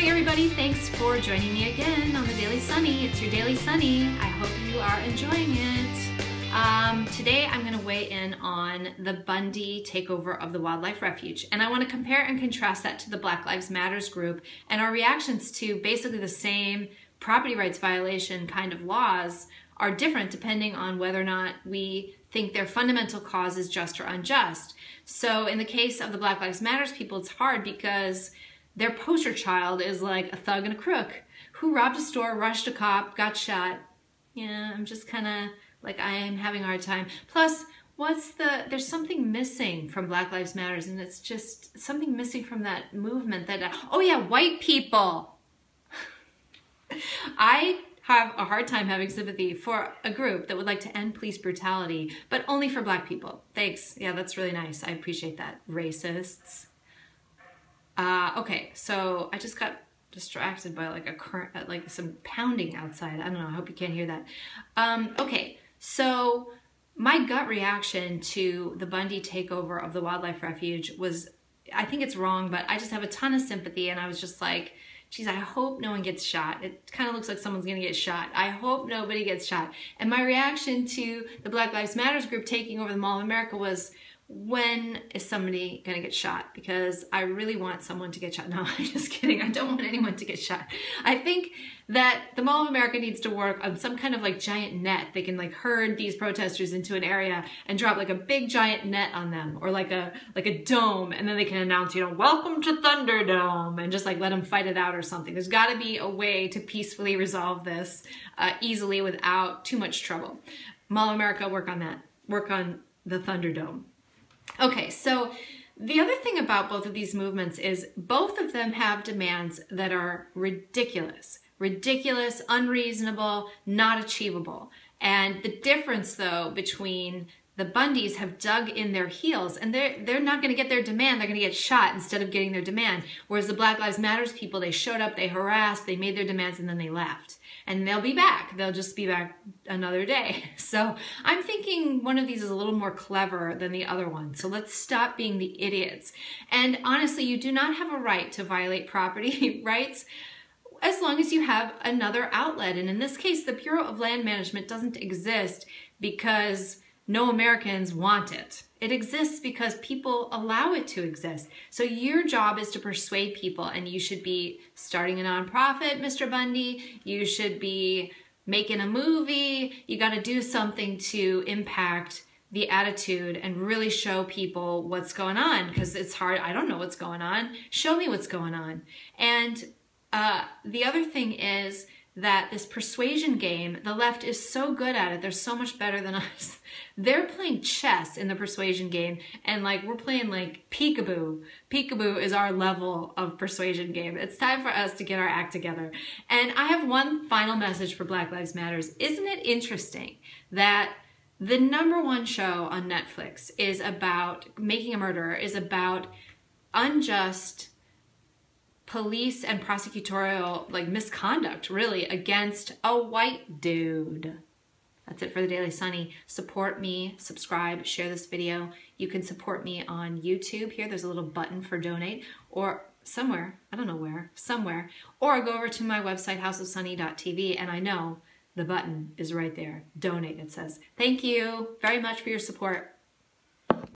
morning, everybody. Thanks for joining me again on the Daily Sunny. It's your Daily Sunny. I hope you are enjoying it. Today I'm going to weigh in on the Bundy takeover of the wildlife refuge. And I want to compare and contrast that to the Black Lives Matters group and our reactions to basically the same property rights violation kind of laws are different depending on whether or not we think their fundamental cause is just or unjust. So in the case of the Black Lives Matters people, it's hard because their poster child is like a thug and a crook who robbed a store, rushed a cop, got shot. Yeah, I'm just kind of like, I am having a hard time. Plus, there's something missing from Black Lives Matters, and it's just something missing from that movement that, oh yeah, white people. I have a hard time having sympathy for a group that would like to end police brutality, but only for black people. Thanks. Yeah, that's really nice. I appreciate that. Racists. Okay, so I just got distracted by like some pounding outside. I don't know, I hope you can't hear that. Okay, so my gut reaction to the Bundy takeover of the wildlife refuge was, I think it's wrong, but I just have a ton of sympathy, and I was just like, geez, I hope no one gets shot. It kind of looks like someone's gonna get shot. I hope nobody gets shot. And my reaction to the Black Lives Matters group taking over the Mall of America was, when is somebody gonna get shot? Because I really want someone to get shot. No, I'm just kidding. I don't want anyone to get shot. I think that the Mall of America needs to work on some kind of like giant net. They can like herd these protesters into an area and drop like a big giant net on them, or like a dome, and then they can announce, you know, welcome to Thunderdome, and just like let them fight it out or something. There's got to be a way to peacefully resolve this easily without too much trouble. Mall of America, work on that. Work on the Thunderdome. Okay, so the other thing about both of these movements is both of them have demands that are ridiculous. Ridiculous, unreasonable, not achievable. And the difference, though, between the Bundys have dug in their heels, and they're not going to get their demand, they're going to get shot instead of getting their demand. Whereas the Black Lives Matters people, they showed up, they harassed, they made their demands, and then they left. And they'll be back. They'll just be back another day. So I'm thinking one of these is a little more clever than the other one. So let's stop being the idiots. And honestly, you do not have a right to violate property rights as long as you have another outlet. And in this case, the Bureau of Land Management doesn't exist because no Americans want it. It exists because people allow it to exist. So your job is to persuade people, and you should be starting a nonprofit, Mr. Bundy. You should be making a movie. You got to do something to impact the attitude and really show people what's going on, because it's hard. I don't know what's going on. Show me what's going on. And the other thing is that this persuasion game, the left is so good at it. They're so much better than us. They're playing chess in the persuasion game, and like we're playing like peekaboo. Peekaboo is our level of persuasion game. It's time for us to get our act together. And I have one final message for Black Lives Matters. Isn't it interesting that the #1 show on Netflix is about Making a Murderer, is about unjust police and prosecutorial like misconduct, really, against a white dude. That's it for the Daily Sunny. Support me, subscribe, share this video. You can support me on YouTube. Here, there's a little button for donate, or somewhere, I don't know where, somewhere. Or go over to my website, houseofsunny.tv, and I know the button is right there. Donate, it says. Thank you very much for your support.